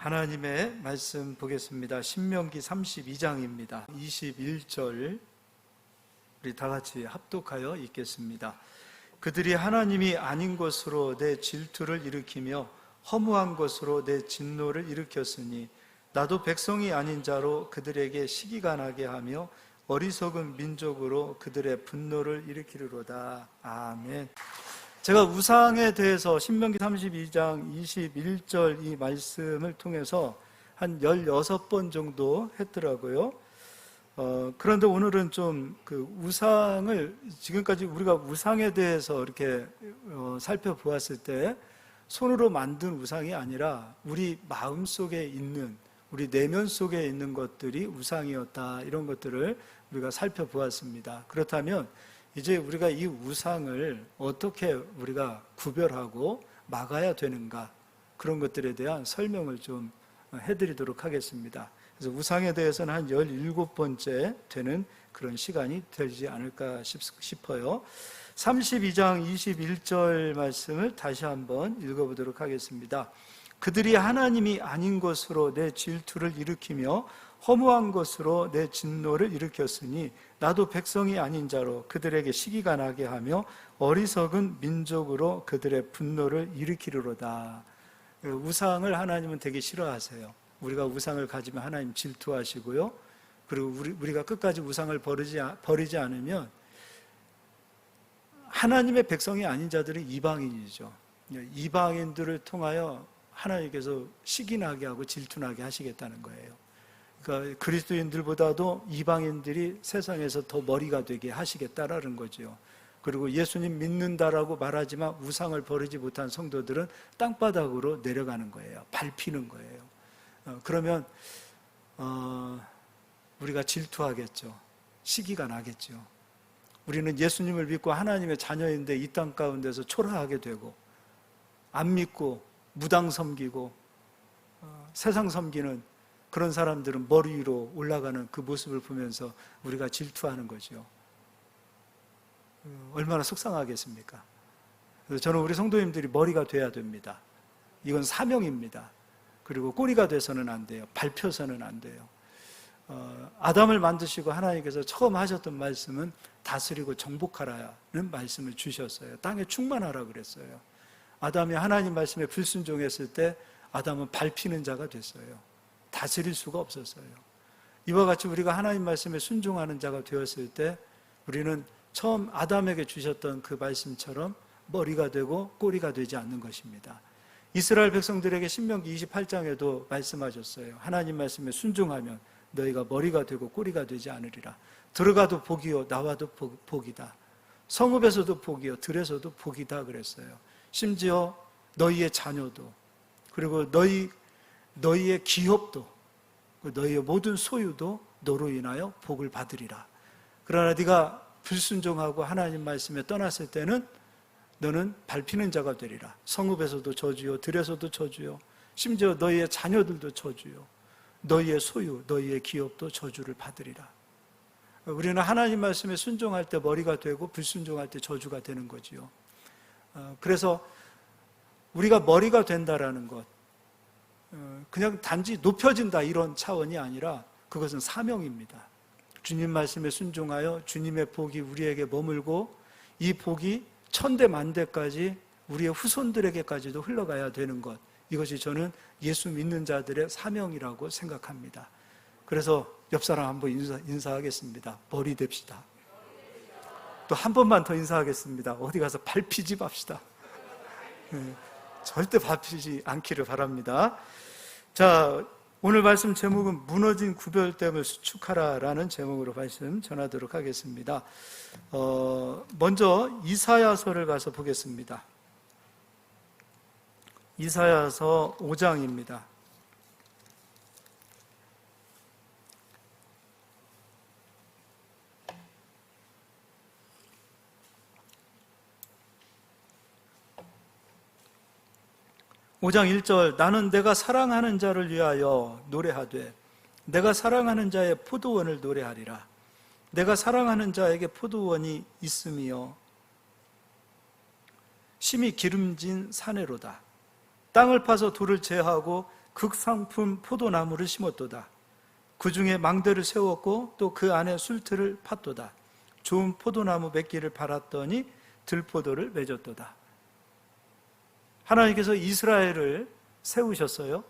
하나님의 말씀 보겠습니다. 신명기 32장입니다. 21절 우리 다 같이 합독하여 읽겠습니다. 그들이 하나님이 아닌 것으로 내 질투를 일으키며 허무한 것으로 내 진노를 일으켰으니 나도 백성이 아닌 자로 그들에게 시기가 나게 하며 어리석은 민족으로 그들의 분노를 일으키리로다. 아멘. 제가 우상에 대해서 신명기 32장 21절 이 말씀을 통해서 한 16번 정도 했더라고요. 그런데 오늘은 좀 그 우상을, 지금까지 우리가 우상에 대해서 이렇게 살펴보았을 때 손으로 만든 우상이 아니라 우리 마음 속에 있는, 우리 내면 속에 있는 것들이 우상이었다, 이런 것들을 우리가 살펴보았습니다. 그렇다면 이제 우리가 이 우상을 어떻게 우리가 구별하고 막아야 되는가, 그런 것들에 대한 설명을 좀 해드리도록 하겠습니다. 그래서 우상에 대해서는 한 17번째 되는 그런 시간이 되지 않을까 싶어요. 32장 21절 말씀을 다시 한번 읽어보도록 하겠습니다. 그들이 하나님이 아닌 것으로 내 질투를 일으키며 허무한 것으로 내 진노를 일으켰으니 나도 백성이 아닌 자로 그들에게 시기가 나게 하며 어리석은 민족으로 그들의 분노를 일으키리로다. 우상을 하나님은 되게 싫어하세요. 우리가 우상을 가지면 하나님 질투하시고요. 그리고 우리가 끝까지 우상을 버리지 않으면 하나님의 백성이 아닌 자들은 이방인이죠. 이방인들을 통하여 하나님께서 시기나게 하고 질투나게 하시겠다는 거예요. 그러니까 그리스도인들보다도 이방인들이 세상에서 더 머리가 되게 하시겠다라는 거죠. 그리고 예수님 믿는다라고 말하지만 우상을 버리지 못한 성도들은 땅바닥으로 내려가는 거예요. 밟히는 거예요. 그러면 우리가 질투하겠죠. 시기가 나겠죠. 우리는 예수님을 믿고 하나님의 자녀인데 이 땅 가운데서 초라하게 되고, 안 믿고 무당 섬기고 세상 섬기는 그런 사람들은 머리 위로 올라가는 그 모습을 보면서 우리가 질투하는 거죠. 얼마나 속상하겠습니까? 그래서 저는 우리 성도님들이 머리가 돼야 됩니다. 이건 사명입니다. 그리고 꼬리가 돼서는 안 돼요. 밟혀서는 안 돼요. 아담을 만드시고 하나님께서 처음 하셨던 말씀은 다스리고 정복하라는 말씀을 주셨어요. 땅에 충만하라 그랬어요. 아담이 하나님 말씀에 불순종했을 때 아담은 밟히는 자가 됐어요. 다스릴 수가 없었어요. 이와 같이 우리가 하나님 말씀에 순종하는 자가 되었을 때 우리는 처음 아담에게 주셨던 그 말씀처럼 머리가 되고 꼬리가 되지 않는 것입니다. 이스라엘 백성들에게 신명기 28장에도 말씀하셨어요. 하나님 말씀에 순종하면 너희가 머리가 되고 꼬리가 되지 않으리라. 들어가도 복이요 나와도 복이다. 성읍에서도 복이요 들에서도 복이다 그랬어요. 심지어 너희의 자녀도, 그리고 너희의 기업도, 너희의 모든 소유도 너로 인하여 복을 받으리라. 그러나 네가 불순종하고 하나님 말씀에 떠났을 때는 너는 밟히는 자가 되리라. 성읍에서도 저주요 들에서도 저주요, 심지어 너희의 자녀들도 저주요, 너희의 소유, 너희의 기업도 저주를 받으리라. 우리는 하나님 말씀에 순종할 때 머리가 되고 불순종할 때 저주가 되는 거지요. 그래서 우리가 머리가 된다라는 것, 그냥 단지 높여진다 이런 차원이 아니라 그것은 사명입니다. 주님 말씀에 순종하여 주님의 복이 우리에게 머물고 이 복이 천대 만대까지 우리의 후손들에게까지도 흘러가야 되는 것, 이것이 저는 예수 믿는 자들의 사명이라고 생각합니다. 그래서 옆 사람 한번 인사하겠습니다. 머리 됩시다. 또 한 번만 더 인사하겠습니다. 어디 가서 밟히지 맙시다. 절대 밟히지 않기를 바랍니다. 자, 오늘 말씀 제목은 무너진 구별됨을 수축하라라는 제목으로 말씀 전하도록 하겠습니다. 먼저 이사야서를 가서 보겠습니다. 이사야서 5장입니다. (5장 1절) 나는 내가 사랑하는 자를 위하여 노래하되 내가 사랑하는 자의 포도원을 노래하리라. 내가 사랑하는 자에게 포도원이 있으며 심히 기름진 사내로다. 땅을 파서 돌을 제하고 극상품 포도나무를 심었도다. 그 중에 망대를 세웠고 또 그 안에 술틀을 팠도다. 좋은 포도나무 맺기를 바랐더니 들포도를 맺었도다. 하나님께서 이스라엘을 세우셨어요.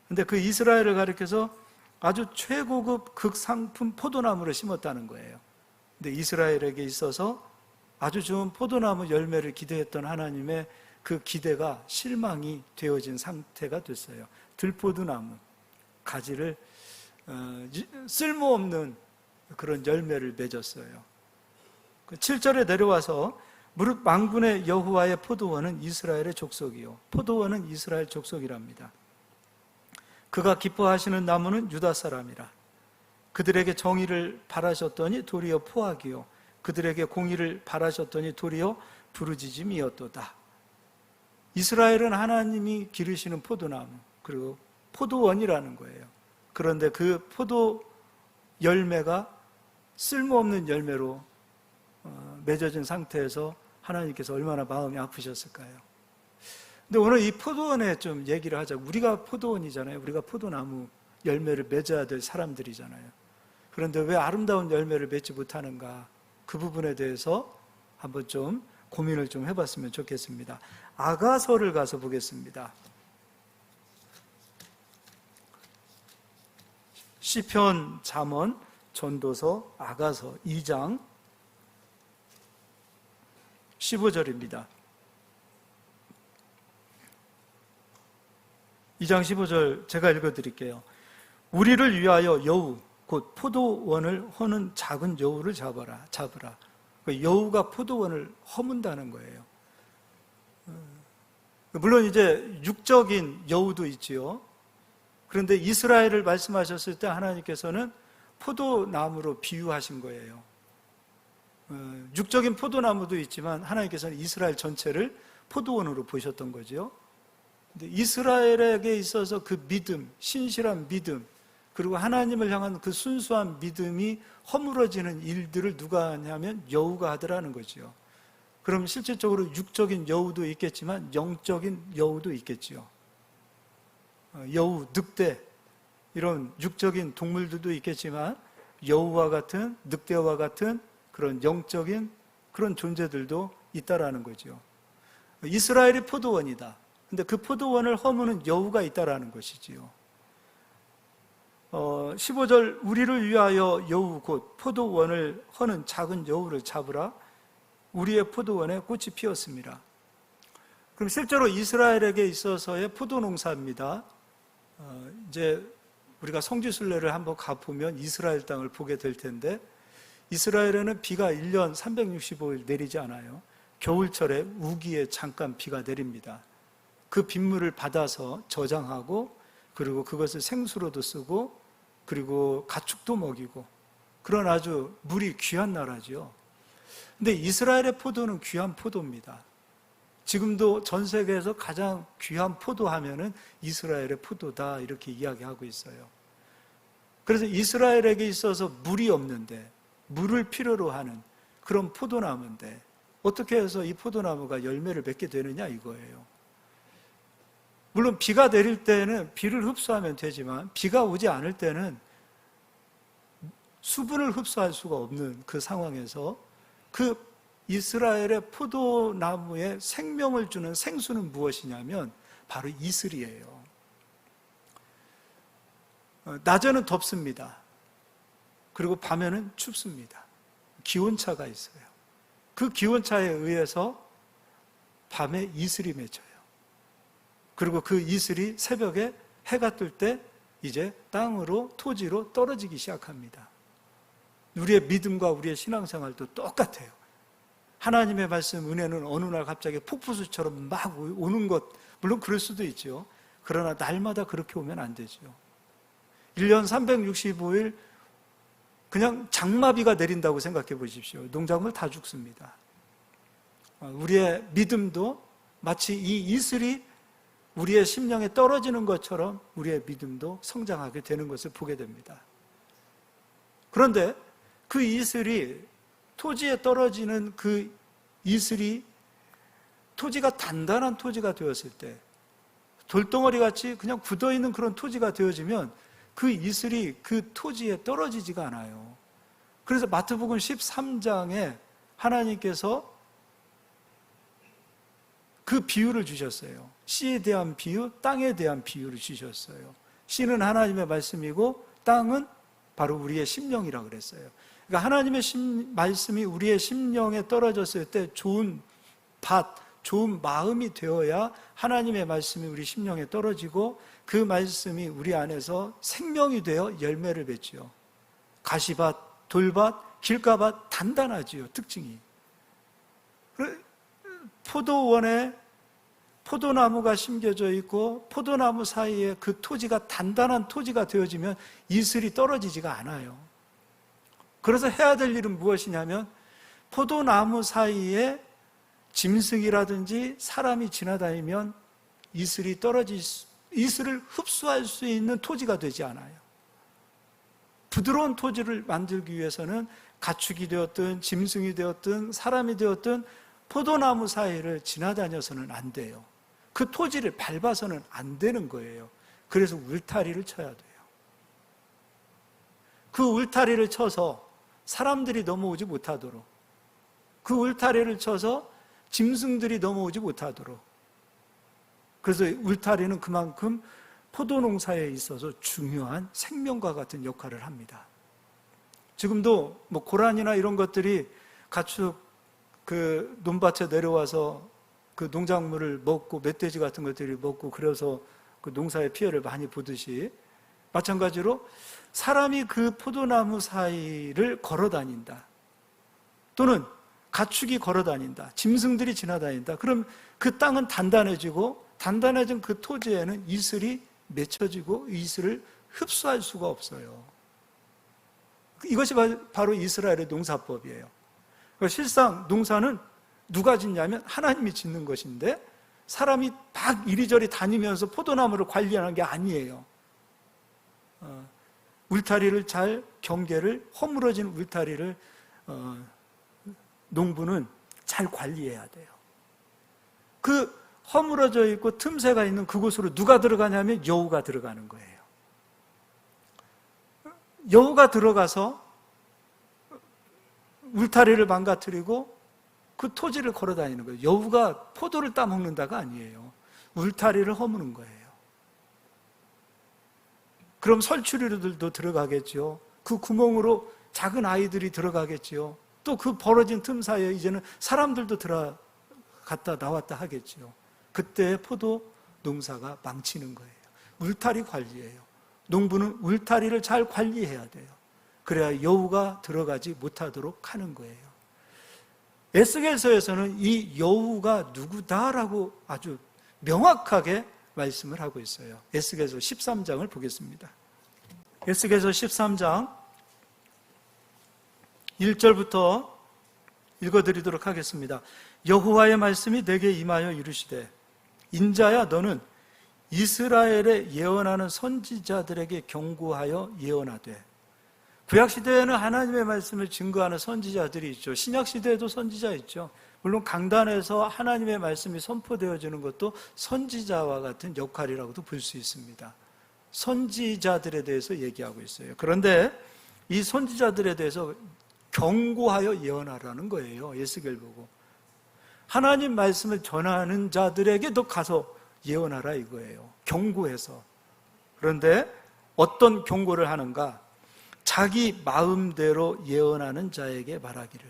근데 그 이스라엘을 가리켜서 아주 최고급 극상품 포도나무를 심었다는 거예요. 근데 이스라엘에게 있어서 아주 좋은 포도나무 열매를 기대했던 하나님의 그 기대가 실망이 되어진 상태가 됐어요. 들포도나무 가지를 쓸모없는 그런 열매를 맺었어요. 7절에 내려와서 무릇 만군의 여호와의 포도원은 이스라엘의 족속이요 포도원은 이스라엘 족속이랍니다. 그가 기뻐하시는 나무는 유다 사람이라. 그들에게 정의를 바라셨더니 도리어 포악이요 그들에게 공의를 바라셨더니 도리어 부르짖음이었도다. 이스라엘은 하나님이 기르시는 포도나무 그리고 포도원이라는 거예요. 그런데 그 포도 열매가 쓸모없는 열매로 맺어진 상태에서 하나님께서 얼마나 마음이 아프셨을까요? 근데 오늘 이 포도원에 좀 얘기를 하자. 우리가 포도원이잖아요. 우리가 포도나무 열매를 맺어야 될 사람들이잖아요. 그런데 왜 아름다운 열매를 맺지 못하는가? 그 부분에 대해서 한번 좀 고민을 좀 해봤으면 좋겠습니다. 아가서를 가서 보겠습니다. 시편, 잠언, 전도서, 아가서 2장 15절입니다. 2장 15절 제가 읽어드릴게요. 우리를 위하여 여우 곧 포도원을 허는 작은 여우를 잡으라. 여우가 포도원을 허문다는 거예요. 물론 이제 육적인 여우도 있지요. 그런데 이스라엘을 말씀하셨을 때 하나님께서는 포도나무로 비유하신 거예요. 육적인 포도나무도 있지만 하나님께서는 이스라엘 전체를 포도원으로 보셨던 거죠. 근데 이스라엘에게 있어서 그 믿음, 신실한 믿음, 그리고 하나님을 향한 그 순수한 믿음이 허물어지는 일들을 누가 하냐면 여우가 하더라는 거죠. 그럼 실질적으로 육적인 여우도 있겠지만 영적인 여우도 있겠지요. 여우, 늑대 이런 육적인 동물들도 있겠지만 여우와 같은 늑대와 같은 그런 영적인 그런 존재들도 있다라는 거죠. 이스라엘이 포도원이다. 근데 그 포도원을 허무는 여우가 있다라는 것이지요. 15절 우리를 위하여 여우 곧 포도원을 허는 작은 여우를 잡으라. 우리의 포도원에 꽃이 피었습니다. 그럼 실제로 이스라엘에게 있어서의 포도농사입니다. 이제 우리가 성지순례를 한번 가보면 이스라엘 땅을 보게 될 텐데 이스라엘에는 비가 1년 365일 내리지 않아요. 겨울철에 우기에 잠깐 비가 내립니다. 그 빗물을 받아서 저장하고 그리고 그것을 생수로도 쓰고 그리고 가축도 먹이고 그런 아주 물이 귀한 나라죠. 근데 이스라엘의 포도는 귀한 포도입니다. 지금도 전 세계에서 가장 귀한 포도 하면은 이스라엘의 포도다 이렇게 이야기하고 있어요. 그래서 이스라엘에게 있어서 물이 없는데 물을 필요로 하는 그런 포도나무인데 어떻게 해서 이 포도나무가 열매를 맺게 되느냐 이거예요. 물론 비가 내릴 때는 비를 흡수하면 되지만 비가 오지 않을 때는 수분을 흡수할 수가 없는 그 상황에서 그 이스라엘의 포도나무에 생명을 주는 생수는 무엇이냐면 바로 이슬이에요. 낮에는 덥습니다. 그리고 밤에는 춥습니다. 기온차가 있어요. 그 기온차에 의해서 밤에 이슬이 맺혀요. 그리고 그 이슬이 새벽에 해가 뜰 때 이제 땅으로 토지로 떨어지기 시작합니다. 우리의 믿음과 우리의 신앙생활도 똑같아요. 하나님의 말씀 은혜는 어느 날 갑자기 폭포수처럼 막 오는 것 물론 그럴 수도 있죠. 그러나 날마다 그렇게 오면 안 되죠. 1년 365일 그냥 장마비가 내린다고 생각해 보십시오. 농작물 다 죽습니다. 우리의 믿음도 마치 이 이슬이 우리의 심령에 떨어지는 것처럼 우리의 믿음도 성장하게 되는 것을 보게 됩니다. 그런데 그 이슬이 토지에 떨어지는 그 이슬이 토지가 단단한 토지가 되었을 때 돌덩어리 같이 그냥 굳어있는 그런 토지가 되어지면 그 이슬이 그 토지에 떨어지지가 않아요. 그래서 마태복음 13장에 하나님께서 그 비유를 주셨어요. 씨에 대한 비유, 땅에 대한 비유를 주셨어요. 씨는 하나님의 말씀이고 땅은 바로 우리의 심령이라고 그랬어요. 그러니까 하나님의 말씀이 우리의 심령에 떨어졌을 때 좋은 밭, 좋은 마음이 되어야 하나님의 말씀이 우리 심령에 떨어지고 그 말씀이 우리 안에서 생명이 되어 열매를 맺지요. 가시밭, 돌밭, 길가밭 단단하지요. 특징이. 포도원에 포도나무가 심겨져 있고 포도나무 사이에 그 토지가 단단한 토지가 되어지면 이슬이 떨어지지가 않아요. 그래서 해야 될 일은 무엇이냐면 포도나무 사이에 짐승이라든지 사람이 지나다니면 이슬이 이슬을 흡수할 수 있는 토지가 되지 않아요. 부드러운 토지를 만들기 위해서는 가축이 되었든 짐승이 되었든 사람이 되었든 포도나무 사이를 지나다녀서는 안 돼요. 그 토지를 밟아서는 안 되는 거예요. 그래서 울타리를 쳐야 돼요. 그 울타리를 쳐서 사람들이 넘어오지 못하도록, 그 울타리를 쳐서 짐승들이 넘어오지 못하도록. 그래서 울타리는 그만큼 포도농사에 있어서 중요한 생명과 같은 역할을 합니다. 지금도 뭐 고란이나 이런 것들이 가축 그 논밭에 내려와서 그 농작물을 먹고 멧돼지 같은 것들이 먹고 그래서 그 농사에 피해를 많이 보듯이 마찬가지로 사람이 그 포도나무 사이를 걸어 다닌다. 또는 가축이 걸어 다닌다. 짐승들이 지나다닌다. 그럼 그 땅은 단단해지고 단단해진 그 토지에는 이슬이 맺혀지고 이슬을 흡수할 수가 없어요. 이것이 바로 이스라엘의 농사법이에요. 실상 농사는 누가 짓냐면 하나님이 짓는 것인데 사람이 막 이리저리 다니면서 포도나무를 관리하는 게 아니에요. 울타리를 잘 경계를 허물어진 울타리를 농부는 잘 관리해야 돼요. 그 허물어져 있고 틈새가 있는 그곳으로 누가 들어가냐면 여우가 들어가는 거예요. 여우가 들어가서 울타리를 망가뜨리고 그 토지를 걸어 다니는 거예요. 여우가 포도를 따먹는다가 아니에요. 울타리를 허무는 거예요. 그럼 설치류들도 들어가겠죠. 그 구멍으로 작은 아이들이 들어가겠죠. 또 그 벌어진 틈 사이에 이제는 사람들도 들어갔다 나왔다 하겠죠. 그때 포도 농사가 망치는 거예요. 울타리 관리예요. 농부는 울타리를 잘 관리해야 돼요. 그래야 여우가 들어가지 못하도록 하는 거예요. 에스겔서에서는 이 여우가 누구다라고 아주 명확하게 말씀을 하고 있어요. 에스겔서 13장을 보겠습니다. 에스겔서 13장 1절부터 읽어드리도록 하겠습니다. 여호와의 말씀이 내게 임하여 이르시되 인자야 너는 이스라엘에 예언하는 선지자들에게 경고하여 예언하되. 구약시대에는 하나님의 말씀을 증거하는 선지자들이 있죠. 신약시대에도 선지자 있죠. 물론 강단에서 하나님의 말씀이 선포되어지는 것도 선지자와 같은 역할이라고도 볼 수 있습니다. 선지자들에 대해서 얘기하고 있어요. 그런데 이 선지자들에 대해서 경고하여 예언하라는 거예요. 에스겔 보고. 하나님 말씀을 전하는 자들에게도 가서 예언하라 이거예요. 경고해서. 그런데 어떤 경고를 하는가? 자기 마음대로 예언하는 자에게 말하기를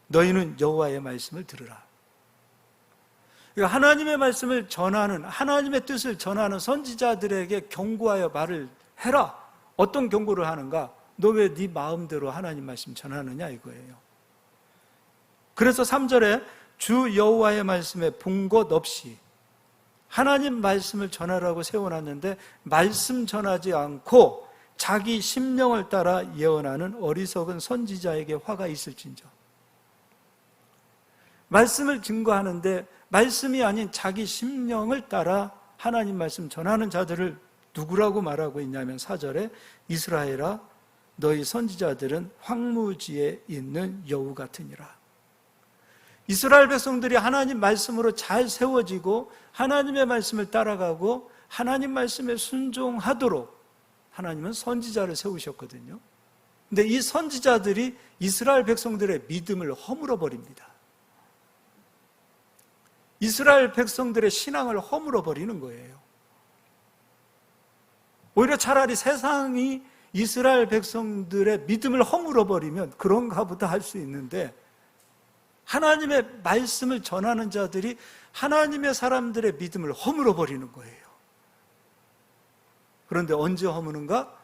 너희는 여호와의 말씀을 들으라. 그러니까 하나님의 말씀을 전하는, 하나님의 뜻을 전하는 선지자들에게 경고하여 말을 해라. 어떤 경고를 하는가? 너 왜 네 마음대로 하나님 말씀 전하느냐 이거예요. 그래서 3절에 주 여호와의 말씀에 본 것 없이 하나님 말씀을 전하라고 세워놨는데 말씀 전하지 않고 자기 심령을 따라 예언하는 어리석은 선지자에게 화가 있을진저. 말씀을 증거하는데 말씀이 아닌 자기 심령을 따라 하나님 말씀 전하는 자들을 누구라고 말하고 있냐면 4절에 이스라엘아 너희 선지자들은 황무지에 있는 여우 같으니라. 이스라엘 백성들이 하나님 말씀으로 잘 세워지고 하나님의 말씀을 따라가고 하나님 말씀에 순종하도록 하나님은 선지자를 세우셨거든요. 근데 이 선지자들이 이스라엘 백성들의 믿음을 허물어 버립니다. 이스라엘 백성들의 신앙을 허물어 버리는 거예요. 오히려 차라리 세상이 이스라엘 백성들의 믿음을 허물어 버리면 그런가 보다 할 수 있는데, 하나님의 말씀을 전하는 자들이 하나님의 사람들의 믿음을 허물어 버리는 거예요. 그런데 언제 허무는가?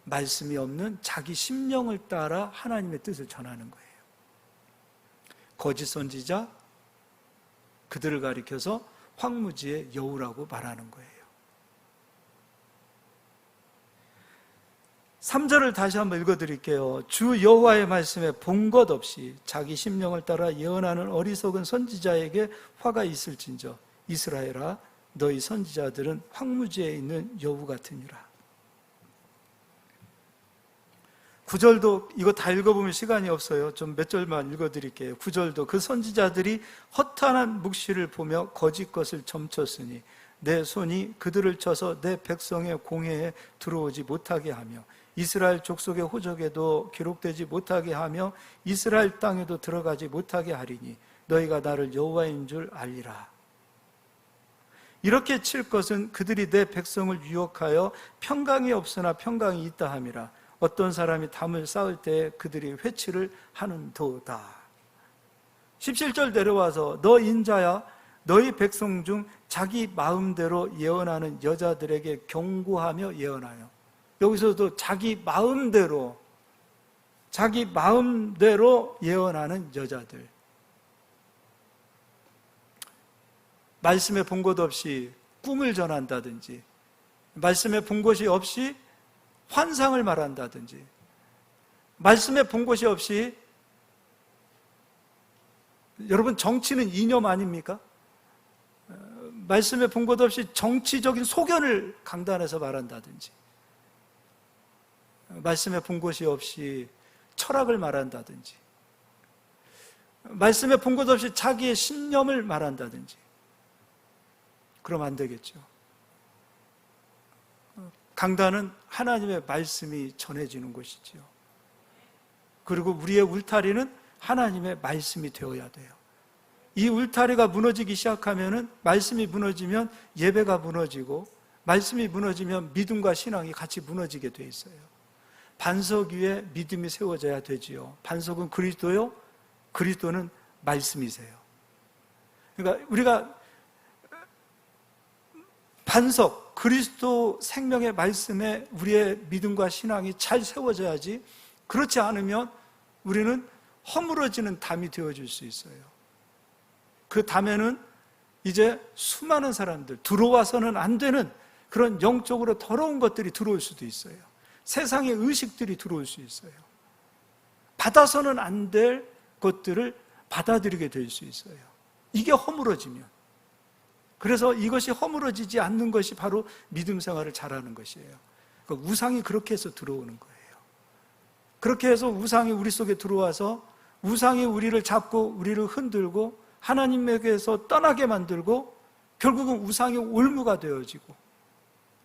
말씀이 없는 자기 심령을 따라 하나님의 뜻을 전하는 거예요. 거짓 선지자, 그들을 가리켜서 황무지의 여우라고 말하는 거예요. 3절을 다시 한번 읽어드릴게요. 주 여호와의 말씀에 본 것 없이 자기 심령을 따라 예언하는 어리석은 선지자에게 화가 있을진저 이스라엘아, 너희 선지자들은 황무지에 있는 여우 같으니라. 9절도 이거 다 읽어보면 시간이 없어요. 좀 몇 절만 읽어드릴게요. 9절도 그 선지자들이 허탄한 묵시를 보며 거짓 것을 점쳤으니 내 손이 그들을 쳐서 내 백성의 공회에 들어오지 못하게 하며 이스라엘 족속의 호적에도 기록되지 못하게 하며 이스라엘 땅에도 들어가지 못하게 하리니 너희가 나를 여호와인 줄 알리라. 이렇게 칠 것은 그들이 내 백성을 유혹하여 평강이 없으나 평강이 있다 함이라. 어떤 사람이 담을 쌓을 때 그들이 회치를 하는도다. 17절 내려와서 너 인자야, 너희 백성 중 자기 마음대로 예언하는 여자들에게 경고하며 예언하여. 여기서도 자기 마음대로 예언하는 여자들, 말씀에 본 것 없이 꿈을 전한다든지, 말씀에 본 것이 없이 환상을 말한다든지, 말씀에 본 것이 없이, 여러분 정치는 이념 아닙니까? 말씀에 본 것 없이 정치적인 소견을 강단해서 말한다든지, 말씀에 본 것이 없이 철학을 말한다든지, 말씀에 본 것 없이 자기의 신념을 말한다든지, 그러면 안 되겠죠. 강단은 하나님의 말씀이 전해지는 것이지요. 그리고 우리의 울타리는 하나님의 말씀이 되어야 돼요. 이 울타리가 무너지기 시작하면은, 말씀이 무너지면 예배가 무너지고, 말씀이 무너지면 믿음과 신앙이 같이 무너지게 돼 있어요. 반석 위에 믿음이 세워져야 되지요. 반석은 그리스도요, 그리스도는 말씀이세요. 그러니까 우리가 반석, 그리스도 생명의 말씀에 우리의 믿음과 신앙이 잘 세워져야지, 그렇지 않으면 우리는 허물어지는 담이 되어줄 수 있어요. 그 담에는 이제 수많은 사람들, 들어와서는 안 되는 그런 영적으로 더러운 것들이 들어올 수도 있어요. 세상의 의식들이 들어올 수 있어요. 받아서는 안 될 것들을 받아들이게 될 수 있어요. 이게 허물어지면. 그래서 이것이 허물어지지 않는 것이 바로 믿음 생활을 잘하는 것이에요. 그러니까 우상이 그렇게 해서 들어오는 거예요. 그렇게 해서 우상이 우리 속에 들어와서 우상이 우리를 잡고 우리를 흔들고 하나님에게서 떠나게 만들고, 결국은 우상이 올무가 되어지고,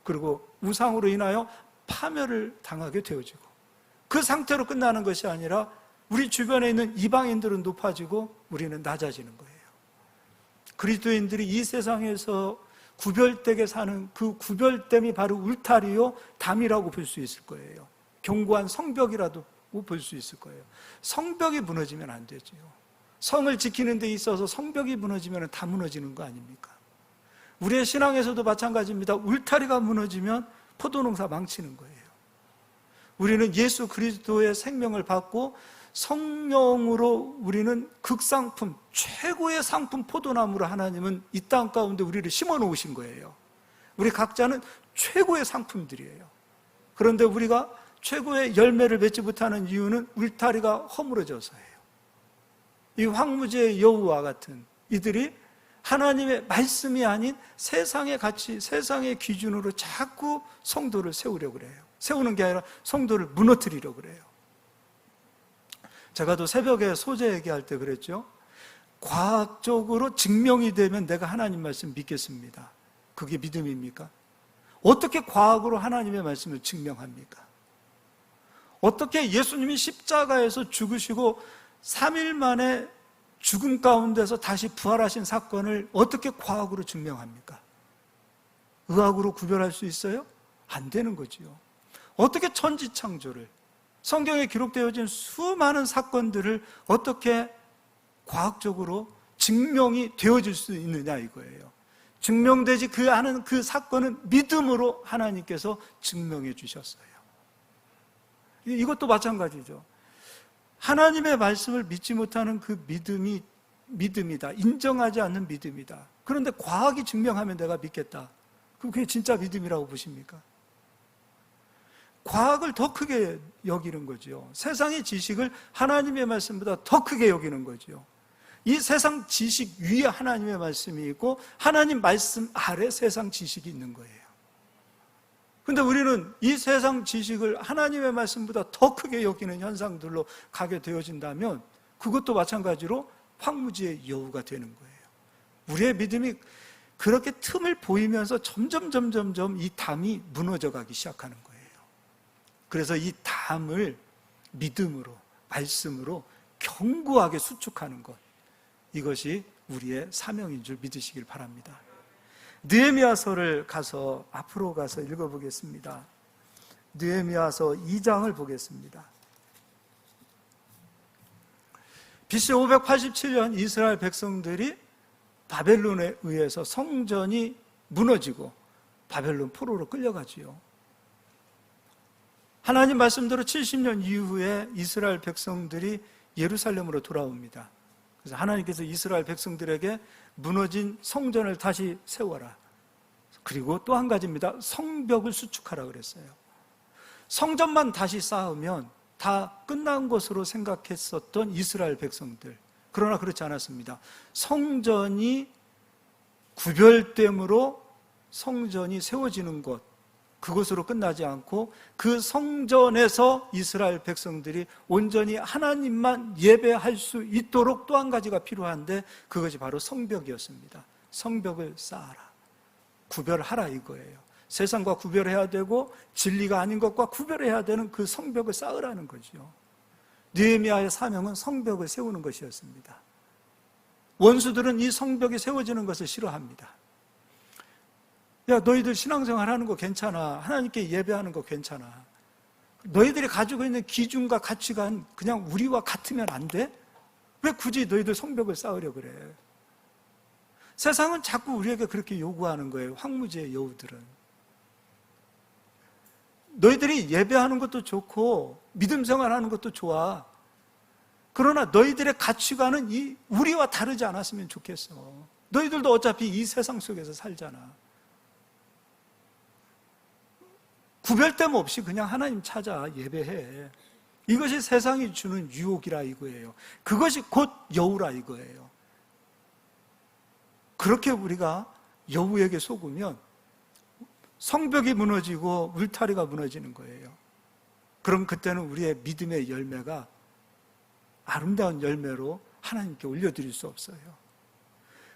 그리고 우상으로 인하여 파멸을 당하게 되어지고, 그 상태로 끝나는 것이 아니라 우리 주변에 있는 이방인들은 높아지고 우리는 낮아지는 거예요. 그리스도인들이 이 세상에서 구별되게 사는 그 구별됨이 바로 울타리요, 담이라고 볼 수 있을 거예요. 견고한 성벽이라도 볼 수 있을 거예요. 성벽이 무너지면 안 되죠. 성을 지키는 데 있어서 성벽이 무너지면 다 무너지는 거 아닙니까? 우리의 신앙에서도 마찬가지입니다. 울타리가 무너지면 포도농사 망치는 거예요. 우리는 예수 그리스도의 생명을 받고 성령으로 우리는 극상품, 최고의 상품 포도나무로 하나님은 이 땅 가운데 우리를 심어 놓으신 거예요. 우리 각자는 최고의 상품들이에요. 그런데 우리가 최고의 열매를 맺지 못하는 이유는 울타리가 허물어져서예요. 이 황무지의 여우와 같은 이들이 하나님의 말씀이 아닌 세상의 가치, 세상의 기준으로 자꾸 성도를 세우려고 그래요. 세우는 게 아니라 성도를 무너뜨리려고 그래요. 제가 또 새벽에 소재 얘기할 때 그랬죠. 과학적으로 증명이 되면 내가 하나님 말씀 믿겠습니다. 그게 믿음입니까? 어떻게 과학으로 하나님의 말씀을 증명합니까? 어떻게 예수님이 십자가에서 죽으시고 3일 만에 죽음 가운데서 다시 부활하신 사건을 어떻게 과학으로 증명합니까? 의학으로 구별할 수 있어요? 안 되는 거지요. 어떻게 천지창조를, 성경에 기록되어진 수많은 사건들을 어떻게 과학적으로 증명이 되어질 수 있느냐 이거예요. 증명되지 않은 그 사건은 믿음으로 하나님께서 증명해 주셨어요. 이것도 마찬가지죠. 하나님의 말씀을 믿지 못하는 그 믿음이 믿음이다. 인정하지 않는 믿음이다. 그런데 과학이 증명하면 내가 믿겠다. 그럼 그게 진짜 믿음이라고 보십니까? 과학을 더 크게 여기는 거죠. 세상의 지식을 하나님의 말씀보다 더 크게 여기는 거죠. 이 세상 지식 위에 하나님의 말씀이 있고 하나님 말씀 아래 세상 지식이 있는 거예요. 근데 우리는 이 세상 지식을 하나님의 말씀보다 더 크게 여기는 현상들로 가게 되어진다면 그것도 마찬가지로 황무지의 여우가 되는 거예요. 우리의 믿음이 그렇게 틈을 보이면서 점점 이 담이 무너져 가기 시작하는 거예요. 그래서 이 담을 믿음으로, 말씀으로 견고하게 수축하는 것, 이것이 우리의 사명인 줄 믿으시길 바랍니다. 느헤미야서를 앞으로 가서 읽어보겠습니다. 느헤미야서 2장을 보겠습니다. BC 587년 이스라엘 백성들이 바벨론에 의해서 성전이 무너지고 바벨론 포로로 끌려가지요. 하나님 말씀대로 70년 이후에 이스라엘 백성들이 예루살렘으로 돌아옵니다. 그래서 하나님께서 이스라엘 백성들에게 무너진 성전을 다시 세워라. 그리고 또 한 가지입니다. 성벽을 수축하라 그랬어요. 성전만 다시 쌓으면 다 끝난 것으로 생각했었던 이스라엘 백성들. 그러나 그렇지 않았습니다. 성전이 구별됨으로 성전이 세워지는 것, 그것으로 끝나지 않고 그 성전에서 이스라엘 백성들이 온전히 하나님만 예배할 수 있도록 또 한 가지가 필요한데 그것이 바로 성벽이었습니다. 성벽을 쌓아라. 구별하라 이거예요. 세상과 구별해야 되고 진리가 아닌 것과 구별해야 되는 그 성벽을 쌓으라는 거죠. 느헤미야의 사명은 성벽을 세우는 것이었습니다. 원수들은 이 성벽이 세워지는 것을 싫어합니다. 야, 너희들 신앙생활 하는 거 괜찮아. 하나님께 예배하는 거 괜찮아. 너희들이 가지고 있는 기준과 가치관 그냥 우리와 같으면 안 돼? 왜 굳이 너희들 성벽을 쌓으려고 그래? 세상은 자꾸 우리에게 그렇게 요구하는 거예요. 황무지의 여우들은. 너희들이 예배하는 것도 좋고 믿음 생활하는 것도 좋아. 그러나 너희들의 가치관은 우리와 다르지 않았으면 좋겠어. 너희들도 어차피 이 세상 속에서 살잖아. 구별됨 없이 그냥 하나님 찾아 예배해. 이것이 세상이 주는 유혹이라 이거예요. 그것이 곧 여우라 이거예요. 그렇게 우리가 여우에게 속으면 성벽이 무너지고 울타리가 무너지는 거예요. 그럼 그때는 우리의 믿음의 열매가 아름다운 열매로 하나님께 올려드릴 수 없어요.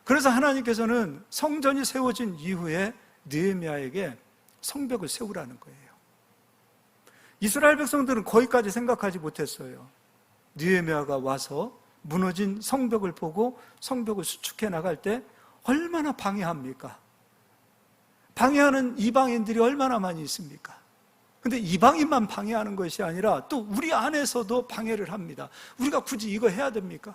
그래서 하나님께서는 성전이 세워진 이후에 느헤미야에게 성벽을 세우라는 거예요. 이스라엘 백성들은 거기까지 생각하지 못했어요. 느헤미야가 와서 무너진 성벽을 보고 성벽을 수축해 나갈 때 얼마나 방해합니까? 방해하는 이방인들이 얼마나 많이 있습니까? 근데 이방인만 방해하는 것이 아니라 또 우리 안에서도 방해를 합니다. 우리가 굳이 이거 해야 됩니까?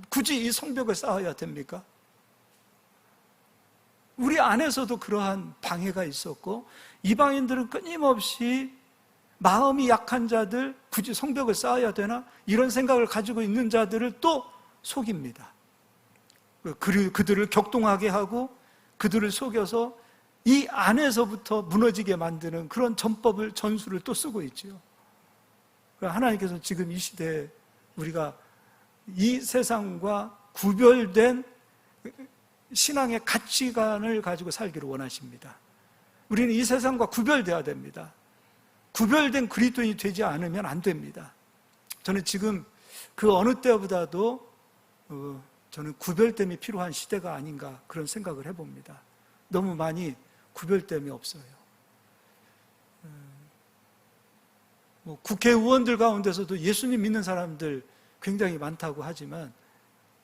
굳이 이 성벽을 쌓아야 됩니까? 우리 안에서도 그러한 방해가 있었고 이방인들은 끊임없이 마음이 약한 자들, 굳이 성벽을 쌓아야 되나? 이런 생각을 가지고 있는 자들을 또 속입니다. 그들을 격동하게 하고 그들을 속여서 이 안에서부터 무너지게 만드는 그런 전술을 또 쓰고 있죠. 하나님께서 지금 이 시대에 우리가 이 세상과 구별된 신앙의 가치관을 가지고 살기를 원하십니다. 우리는 이 세상과 구별되어야 됩니다. 구별된 그리스도인이 되지 않으면 안 됩니다. 저는 지금 그 어느 때보다도 저는 구별됨이 필요한 시대가 아닌가 그런 생각을 해봅니다. 너무 많이 구별됨이 없어요. 국회의원들 가운데서도 예수님 믿는 사람들 굉장히 많다고 하지만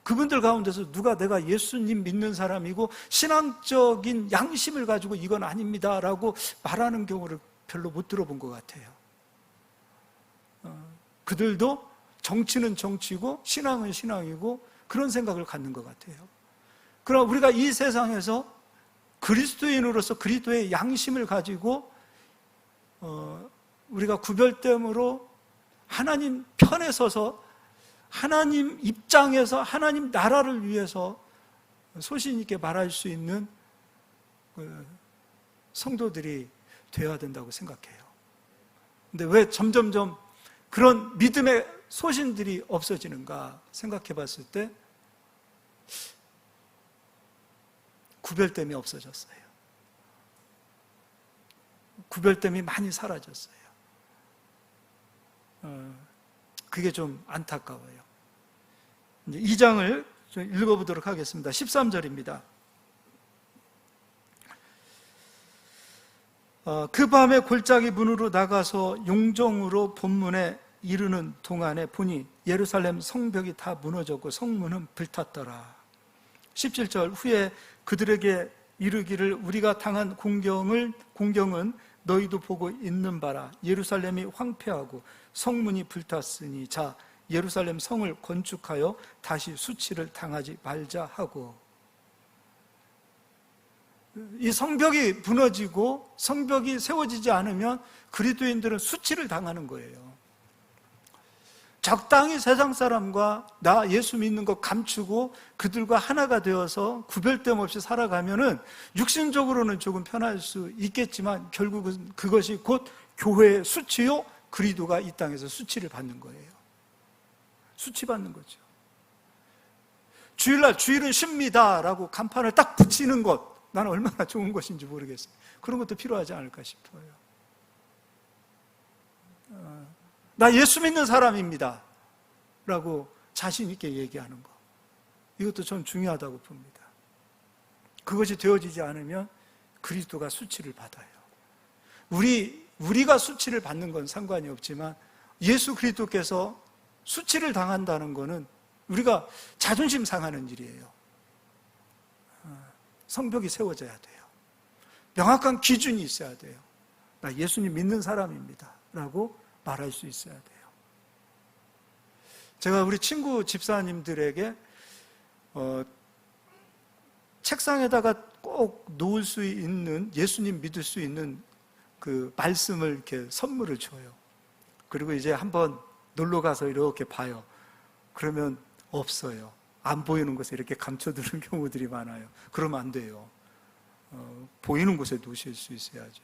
그분들 가운데서 누가 내가 예수님 믿는 사람이고 신앙적인 양심을 가지고 이건 아닙니다라고 말하는 경우를 별로 못 들어본 것 같아요. 그들도 정치는 정치고 신앙은 신앙이고 그런 생각을 갖는 것 같아요. 그럼 우리가 이 세상에서 그리스도인으로서 그리스도의 양심을 가지고 우리가 구별됨으로 하나님 편에 서서 하나님 입장에서 하나님 나라를 위해서 소신 있게 말할 수 있는 성도들이 되어야 된다고 생각해요. 근데 왜 점점점 그런 믿음의 소신들이 없어지는가 생각해 봤을 때 구별됨이 없어졌어요. 구별됨이 많이 사라졌어요. 그게 좀 안타까워요. 이제 2장을 좀 읽어보도록 하겠습니다. 13절입니다. 그 밤에 골짜기 문으로 나가서 용정으로 본문에 이르는 동안에 보니 예루살렘 성벽이 다 무너졌고 성문은 불탔더라. 17절 후에 그들에게 이르기를 우리가 당한 공경은 너희도 보고 있는 바라. 예루살렘이 황폐하고 성문이 불탔으니 자 예루살렘 성을 건축하여 다시 수치를 당하지 말자 하고. 이 성벽이 무너지고 성벽이 세워지지 않으면 그리스도인들은 수치를 당하는 거예요. 적당히 세상 사람과 나 예수 믿는 거 감추고 그들과 하나가 되어서 구별됨 없이 살아가면은 육신적으로는 조금 편할 수 있겠지만 결국은 그것이 곧 교회의 수치요 그리스도가 이 땅에서 수치를 받는 거예요. 수치받는 거죠. 주일날 주일은 쉽니다라고 간판을 딱 붙이는 것, 나는 얼마나 좋은 것인지 모르겠어요. 그런 것도 필요하지 않을까 싶어요. 나 예수 믿는 사람입니다 라고 자신 있게 얘기하는 것, 이것도 전 중요하다고 봅니다. 그것이 되어지지 않으면 그리스도가 수치를 받아요. 우리가 수치를 받는 건 상관이 없지만 예수 그리스도께서 수치를 당한다는 것은 우리가 자존심 상하는 일이에요. 성벽이 세워져야 돼요. 명확한 기준이 있어야 돼요. 나 예수님 믿는 사람입니다 라고 말할 수 있어야 돼요. 제가 우리 친구 집사님들에게 책상에다가 꼭 놓을 수 있는, 예수님 믿을 수 있는 그 말씀을 이렇게 선물을 줘요. 그리고 이제 한번 놀러 가서 이렇게 봐요. 그러면 없어요. 안 보이는 곳에 이렇게 감춰두는 경우들이 많아요. 그러면 안 돼요. 보이는 곳에 놓으실 수 있어야죠.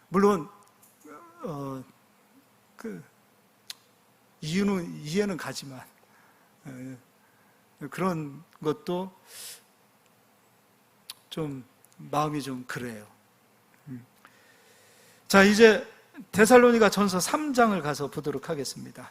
물론 이해는 가지만 그런 것도 좀 마음이 좀 그래요. 자, 이제 데살로니가 전서 3장을 가서 보도록 하겠습니다.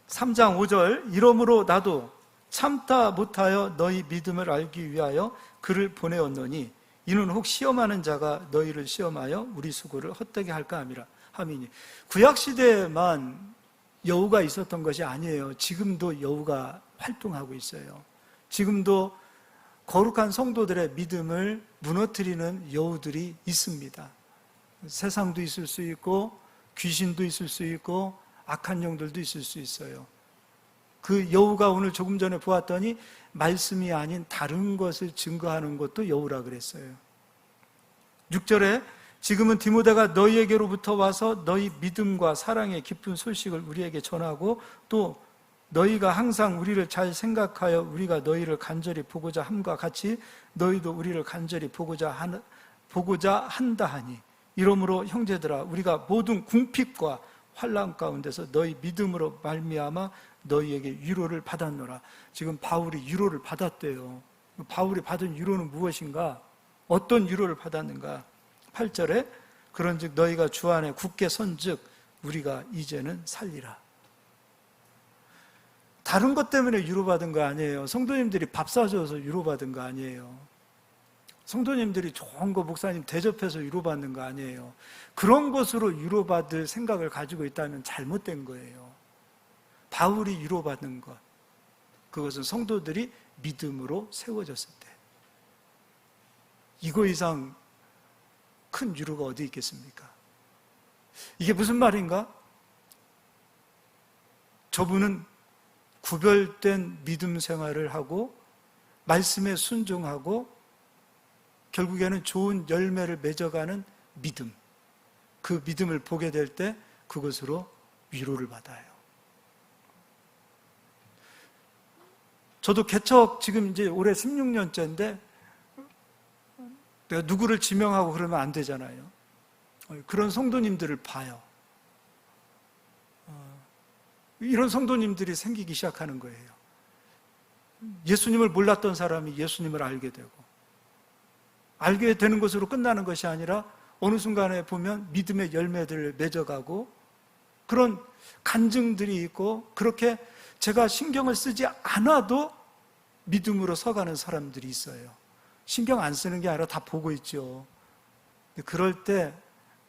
(3장 5절) 이러므로 나도 참다 못하여 너희 믿음을 알기 위하여 그를 보내었노니 이는 혹 시험하는 자가 너희를 시험하여 우리 수고를 헛되게 할까 함이니. 구약시대에만 여우가 있었던 것이 아니에요. 지금도 여우가 활동하고 있어요. 지금도 거룩한 성도들의 믿음을 무너뜨리는 여우들이 있습니다. 세상도 있을 수 있고 귀신도 있을 수 있고 악한 영들도 있을 수 있어요. 그 여우가 오늘 조금 전에 보았더니 말씀이 아닌 다른 것을 증거하는 것도 여우라 그랬어요. 6절에 지금은 디모데가 너희에게로부터 와서 너희 믿음과 사랑의 깊은 소식을 우리에게 전하고 또 너희가 항상 우리를 잘 생각하여 우리가 너희를 간절히 보고자 함과 같이 너희도 우리를 간절히 보고자 한다 하니 이러므로 형제들아 우리가 모든 궁핍과 환난 가운데서 너희 믿음으로 말미암아 너희에게 위로를 받았노라. 지금 바울이 위로를 받았대요. 바울이 받은 위로는 무엇인가? 어떤 위로를 받았는가? 8절에 그런즉 너희가 주 안에 굳게 선즉 우리가 이제는 살리라. 다른 것 때문에 위로받은 거 아니에요. 성도님들이 밥 사줘서 위로받은 거 아니에요. 성도님들이 좋은 거 목사님 대접해서 위로받는 거 아니에요. 그런 것으로 위로받을 생각을 가지고 있다면 잘못된 거예요. 바울이 위로받는 것, 그것은 성도들이 믿음으로 세워졌을 때, 이거 이상 큰 위로가 어디 있겠습니까? 이게 무슨 말인가? 저분은 구별된 믿음 생활을 하고 말씀에 순종하고 결국에는 좋은 열매를 맺어가는 믿음, 그 믿음을 보게 될 때 그것으로 위로를 받아요. 저도 개척 지금 이제 올해 16년째인데 내가 누구를 지명하고 그러면 안 되잖아요. 그런 성도님들을 봐요. 이런 성도님들이 생기기 시작하는 거예요. 예수님을 몰랐던 사람이 예수님을 알게 되고, 알게 되는 것으로 끝나는 것이 아니라 어느 순간에 보면 믿음의 열매들을 맺어가고 그런 간증들이 있고, 그렇게 제가 신경을 쓰지 않아도 믿음으로 서가는 사람들이 있어요. 신경 안 쓰는 게 아니라 다 보고 있죠. 그럴 때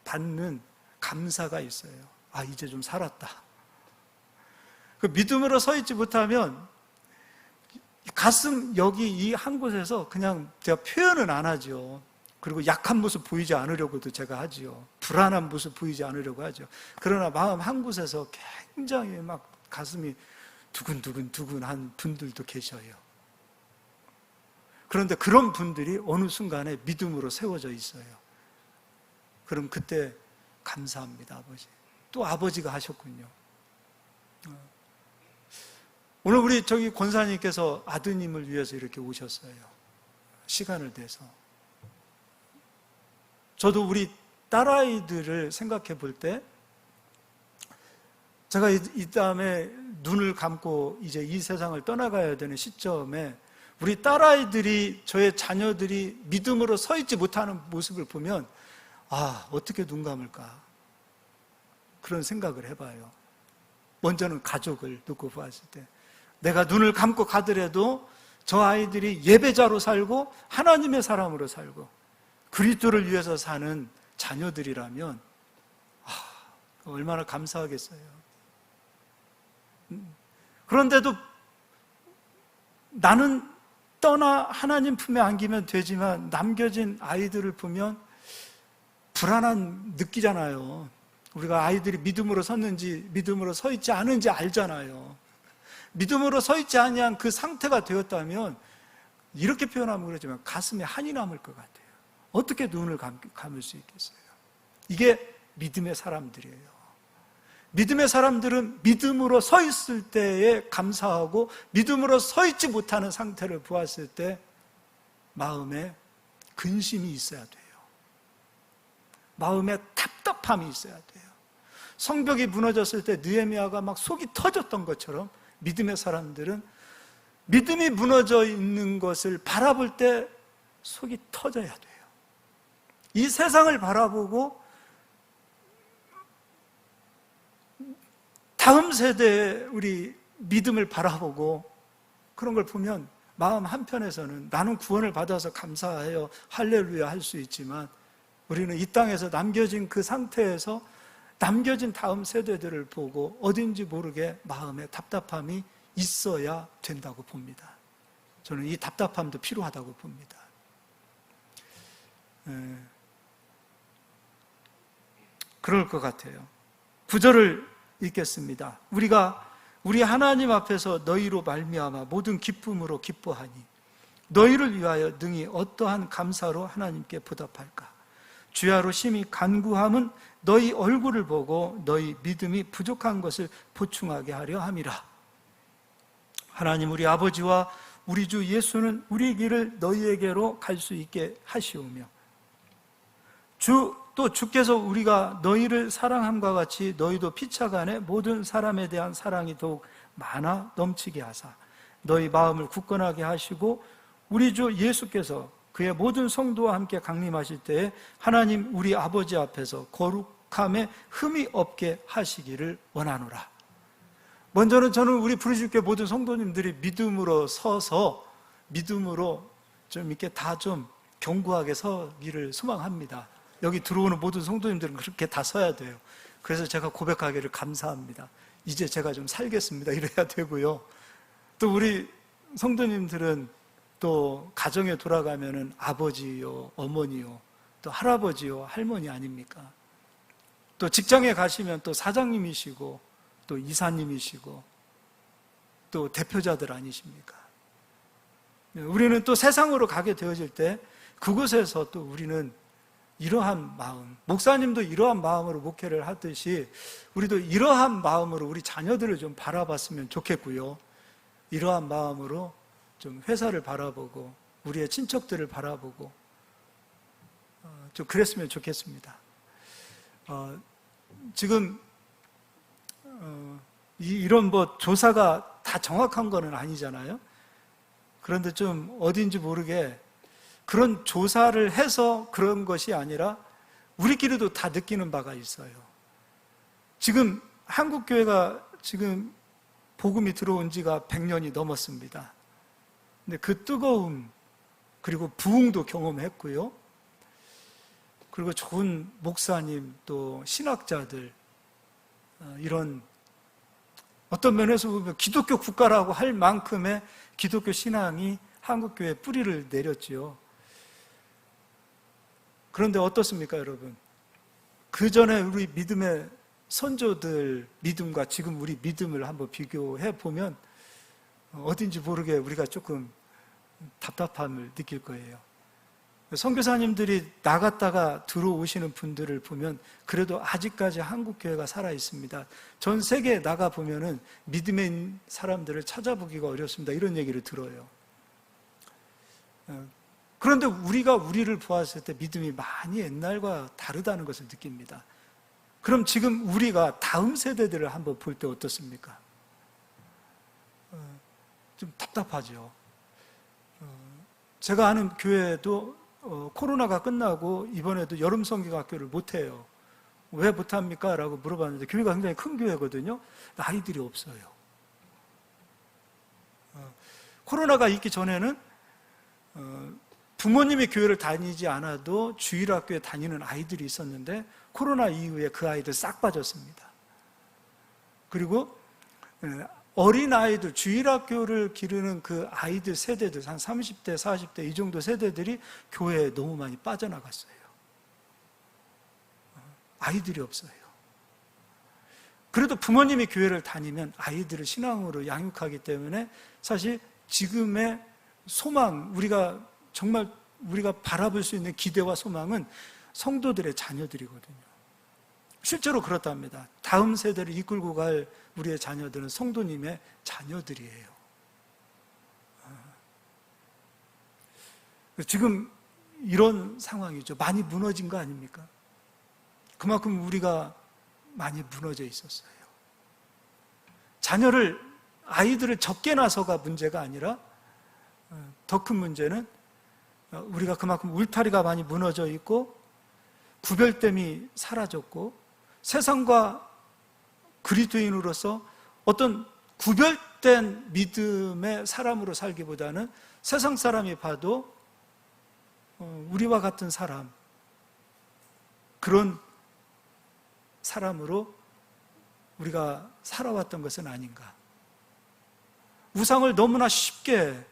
받는 감사가 있어요. 아, 이제 좀 살았다. 그 믿음으로 서 있지 못하면 가슴 여기 이 한 곳에서 그냥 제가 표현은 안 하죠. 그리고 약한 모습 보이지 않으려고도 제가 하지요. 불안한 모습 보이지 않으려고 하죠. 그러나 마음 한 곳에서 굉장히 막 가슴이 두근두근한 분들도 계셔요. 그런데 그런 분들이 어느 순간에 믿음으로 세워져 있어요. 그럼 그때 감사합니다, 아버지. 또 아버지가 하셨군요. 오늘 우리 저기 권사님께서 아드님을 위해서 이렇게 오셨어요. 시간을 내서. 저도 우리 딸아이들을 생각해 볼 때, 제가 이 다음에 눈을 감고 이제 이 세상을 떠나가야 되는 시점에 우리 딸아이들이, 저의 자녀들이 믿음으로 서 있지 못하는 모습을 보면, 아, 어떻게 눈 감을까? 그런 생각을 해봐요. 먼저는 가족을 놓고 보았을 때, 내가 눈을 감고 가더라도 저 아이들이 예배자로 살고 하나님의 사람으로 살고 그리스도를 위해서 사는 자녀들이라면 얼마나 감사하겠어요. 그런데도 나는 떠나 하나님 품에 안기면 되지만 남겨진 아이들을 보면 불안한 느끼잖아요. 우리가 아이들이 믿음으로 섰는지 믿음으로 서 있지 않은지 알잖아요. 믿음으로 서 있지 아니한 그 상태가 되었다면 이렇게 표현하면 그러지만 가슴에 한이 남을 것 같아요. 어떻게 눈을 감을 수 있겠어요? 이게 믿음의 사람들이에요. 믿음의 사람들은 믿음으로 서 있을 때에 감사하고 믿음으로 서 있지 못하는 상태를 보았을 때 마음에 근심이 있어야 돼요. 마음에 답답함이 있어야 돼요. 성벽이 무너졌을 때 느헤미야가 막 속이 터졌던 것처럼 믿음의 사람들은 믿음이 무너져 있는 것을 바라볼 때 속이 터져야 돼요. 이 세상을 바라보고 다음 세대의 우리 믿음을 바라보고 그런 걸 보면 마음 한편에서는 나는 구원을 받아서 감사해요, 할렐루야 할 수 있지만 우리는 이 땅에서 남겨진 그 상태에서 남겨진 다음 세대들을 보고 어딘지 모르게 마음에 답답함이 있어야 된다고 봅니다. 저는 이 답답함도 필요하다고 봅니다. 그럴 것 같아요. 9절을 읽겠습니다. 우리 하나님 앞에서 너희로 말미암아 모든 기쁨으로 기뻐하니 너희를 위하여 능히 어떠한 감사로 하나님께 보답할까? 주야로 심히 간구함은 너희 얼굴을 보고 너희 믿음이 부족한 것을 보충하게 하려 함이라. 하나님 우리 아버지와 우리 주 예수는 우리 길을 너희에게로 갈 수 있게 하시오며 주 또 주께서 우리가 너희를 사랑함과 같이 너희도 피차간에 모든 사람에 대한 사랑이 더욱 많아 넘치게 하사 너희 마음을 굳건하게 하시고 우리 주 예수께서 그의 모든 성도와 함께 강림하실 때에 하나님 우리 아버지 앞에서 거룩함에 흠이 없게 하시기를 원하노라. 먼저는 저는 우리 부르실교회 모든 성도님들이 믿음으로 서서 믿음으로 좀 이렇게 다 좀 견고하게 서기를 소망합니다. 여기 들어오는 모든 성도님들은 그렇게 다 서야 돼요. 그래서 제가 고백하기를 감사합니다. 이제 제가 좀 살겠습니다. 이래야 되고요. 또 우리 성도님들은 또 가정에 돌아가면은 아버지요, 어머니요, 또 할아버지요, 할머니 아닙니까? 또 직장에 가시면 또 사장님이시고 또 이사님이시고 또 대표자들 아니십니까? 우리는 또 세상으로 가게 되어질 때 그곳에서 또 우리는 이러한 마음, 목사님도 이러한 마음으로 목회를 하듯이 우리도 이러한 마음으로 우리 자녀들을 좀 바라봤으면 좋겠고요. 이러한 마음으로 좀 회사를 바라보고 우리의 친척들을 바라보고 좀 그랬으면 좋겠습니다. 지금 이런 뭐 조사가 다 정확한 거는 아니잖아요. 그런데 좀 어딘지 모르게 그런 조사를 해서 그런 것이 아니라 우리끼리도 다 느끼는 바가 있어요. 지금 한국교회가 지금 복음이 들어온 지가 100년이 넘었습니다. 근데 그 뜨거움 그리고 부흥도 경험했고요. 그리고 좋은 목사님 또 신학자들 이런 어떤 면에서 보면 기독교 국가라고 할 만큼의 기독교 신앙이 한국교회에 뿌리를 내렸지요. 그런데 어떻습니까, 여러분? 그 전에 우리 믿음의 선조들 믿음과 지금 우리 믿음을 한번 비교해 보면 어딘지 모르게 우리가 조금 답답함을 느낄 거예요. 선교사님들이 나갔다가 들어오시는 분들을 보면 그래도 아직까지 한국교회가 살아있습니다. 전 세계에 나가보면은 믿음에 있는 사람들을 찾아보기가 어렵습니다. 이런 얘기를 들어요. 그런데 우리가 우리를 보았을 때 믿음이 많이 옛날과 다르다는 것을 느낍니다. 그럼 지금 우리가 다음 세대들을 한번 볼 때 어떻습니까? 좀 답답하죠. 제가 아는 교회도 코로나가 끝나고 이번에도 여름 성경학교를 못해요. 왜 못합니까? 라고 물어봤는데 교회가 굉장히 큰 교회거든요. 아이들이 없어요. 코로나가 있기 전에는 부모님이 교회를 다니지 않아도 주일학교에 다니는 아이들이 있었는데 코로나 이후에 그 아이들 싹 빠졌습니다. 그리고 어린아이들, 주일학교를 기르는 그 아이들 세대들, 한 30대, 40대 이 정도 세대들이 교회에 너무 많이 빠져나갔어요. 아이들이 없어요. 그래도 부모님이 교회를 다니면 아이들을 신앙으로 양육하기 때문에 사실 지금의 소망, 정말 우리가 바라볼 수 있는 기대와 소망은 성도들의 자녀들이거든요. 실제로 그렇답니다. 다음 세대를 이끌고 갈 우리의 자녀들은 성도님의 자녀들이에요. 지금 이런 상황이죠. 많이 무너진 거 아닙니까? 그만큼 우리가 많이 무너져 있었어요. 아이들을 적게 낳아서가 문제가 아니라 더 큰 문제는 우리가 그만큼 울타리가 많이 무너져 있고 구별됨이 사라졌고 세상과 그리스도인으로서 어떤 구별된 믿음의 사람으로 살기보다는 세상 사람이 봐도 우리와 같은 사람, 그런 사람으로 우리가 살아왔던 것은 아닌가. 우상을 너무나 쉽게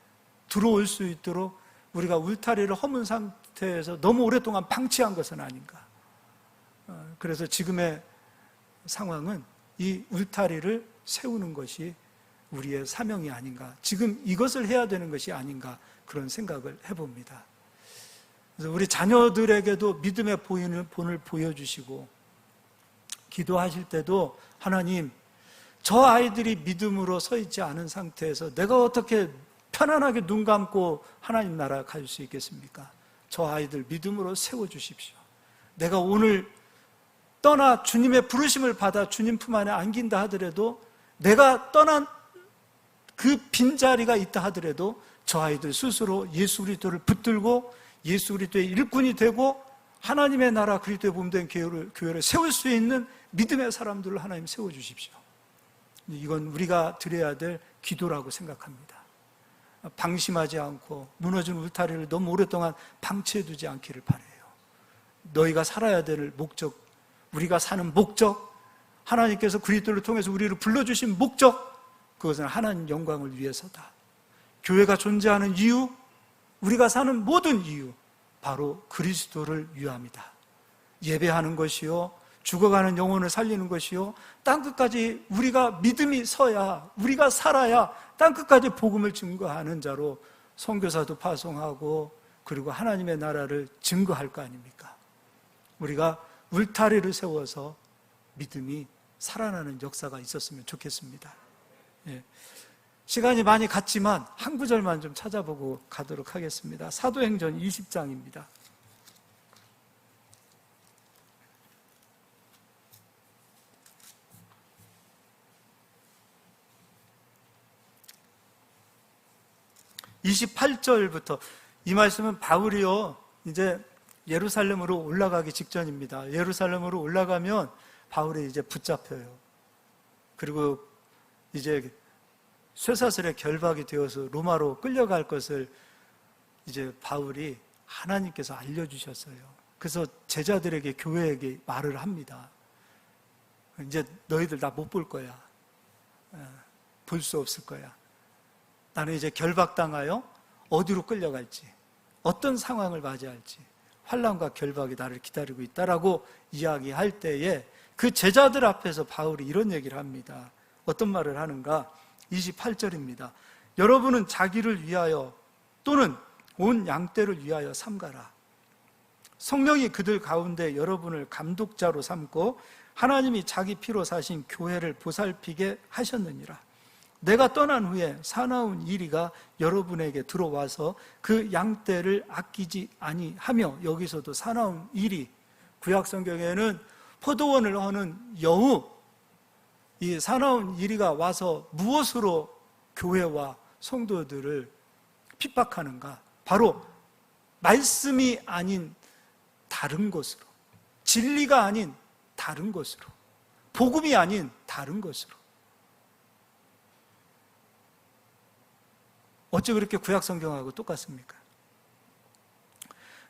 들어올 수 있도록 우리가 울타리를 허문 상태에서 너무 오랫동안 방치한 것은 아닌가. 그래서 지금의 상황은 이 울타리를 세우는 것이 우리의 사명이 아닌가, 지금 이것을 해야 되는 것이 아닌가, 그런 생각을 해봅니다. 그래서 우리 자녀들에게도 믿음의 본을 보여주시고 기도하실 때도 하나님, 저 아이들이 믿음으로 서 있지 않은 상태에서 내가 어떻게 편안하게 눈 감고 하나님 나라 갈 수 있겠습니까? 저 아이들 믿음으로 세워주십시오. 내가 오늘 떠나 주님의 부르심을 받아 주님 품 안에 안긴다 하더라도, 내가 떠난 그 빈자리가 있다 하더라도 저 아이들 스스로 예수 그리스도를 붙들고 예수 그리스도의 일꾼이 되고 하나님의 나라 그리스도의 몸된 교회를 세울 수 있는 믿음의 사람들을 하나님 세워주십시오. 이건 우리가 드려야 될 기도라고 생각합니다. 방심하지 않고 무너진 울타리를 너무 오랫동안 방치해두지 않기를 바라요. 너희가 살아야 될 목적, 우리가 사는 목적, 하나님께서 그리스도를 통해서 우리를 불러주신 목적, 그것은 하나님 영광을 위해서다. 교회가 존재하는 이유, 우리가 사는 모든 이유, 바로 그리스도를 위함이다. 예배하는 것이요, 죽어가는 영혼을 살리는 것이요, 땅끝까지 우리가 믿음이 서야, 우리가 살아야 땅끝까지 복음을 증거하는 자로 선교사도 파송하고 그리고 하나님의 나라를 증거할 거 아닙니까? 우리가 울타리를 세워서 믿음이 살아나는 역사가 있었으면 좋겠습니다. 예. 시간이 많이 갔지만 한 구절만 좀 찾아보고 가도록 하겠습니다. 사도행전 20장입니다. (28절부터) 이 말씀은 바울이요, 이제 예루살렘으로 올라가기 직전입니다. 예루살렘으로 올라가면 바울이 이제 붙잡혀요. 그리고 이제 쇠사슬에 결박이 되어서 로마로 끌려갈 것을 이제 바울이 하나님께서 알려주셨어요. 그래서 제자들에게, 교회에게 말을 합니다. 이제 너희들 나 못 볼 거야. 볼 수 없을 거야. 나는 이제 결박당하여 어디로 끌려갈지, 어떤 상황을 맞이할지, 환난과 결박이 나를 기다리고 있다라고 이야기할 때에 그 제자들 앞에서 바울이 이런 얘기를 합니다. 어떤 말을 하는가? 28절입니다. 여러분은 자기를 위하여 또는 온 양떼를 위하여 삼가라. 성령이 그들 가운데 여러분을 감독자로 삼고 하나님이 자기 피로 사신 교회를 보살피게 하셨느니라. 내가 떠난 후에 사나운 이리가 여러분에게 들어와서 그 양떼를 아끼지 아니하며, 여기서도 사나운 이리, 구약 성경에는 포도원을 하는 여우, 이 사나운 이리가 와서 무엇으로 교회와 성도들을 핍박하는가? 바로 말씀이 아닌 다른 것으로, 진리가 아닌 다른 것으로, 복음이 아닌 다른 것으로. 어찌 그렇게 구약 성경하고 똑같습니까?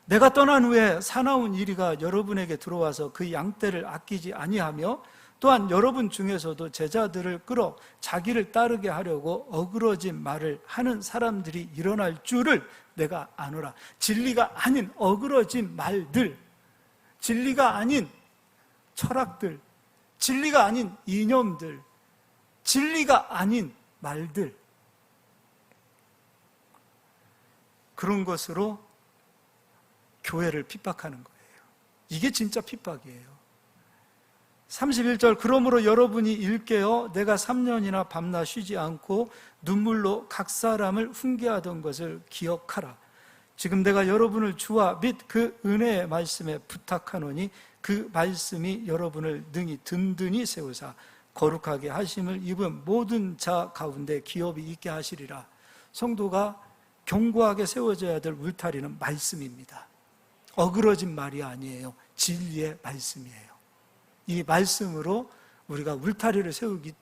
내가 떠난 후에 사나운 이리가 여러분에게 들어와서 그 양떼를 아끼지 아니하며, 또한 여러분 중에서도 제자들을 끌어 자기를 따르게 하려고 어그러진 말을 하는 사람들이 일어날 줄을 내가 아노라. 진리가 아닌 어그러진 말들, 진리가 아닌 철학들, 진리가 아닌 이념들, 진리가 아닌 말들, 그런 것으로 교회를 핍박하는 거예요. 이게 진짜 핍박이에요. 31절, 그러므로 여러분이 일깨어 내가 3년이나 밤낮 쉬지 않고 눈물로 각 사람을 훈계하던 것을 기억하라. 지금 내가 여러분을 주와 및 그 은혜의 말씀에 부탁하노니 그 말씀이 여러분을 능히 든든히 세우사 거룩하게 하심을 입은 모든 자 가운데 기업이 있게 하시리라. 성도가 견고하게 세워져야 될 울타리는 말씀입니다. 어그러진 말이 아니에요. 진리의 말씀이에요. 이 말씀으로 우리가 울타리를 세우게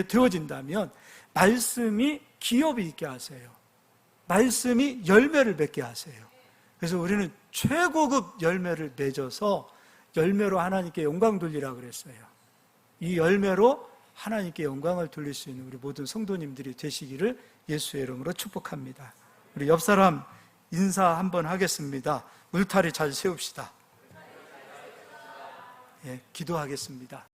되어진다면 말씀이 기업이 있게 하세요. 말씀이 열매를 맺게 하세요. 그래서 우리는 최고급 열매를 맺어서 열매로 하나님께 영광 돌리라 그랬어요. 이 열매로 하나님께 영광을 돌릴 수 있는 우리 모든 성도님들이 되시기를 예수의 이름으로 축복합니다. 우리 옆 사람 인사 한번 하겠습니다. 울타리 잘 세웁시다. 예, 기도하겠습니다.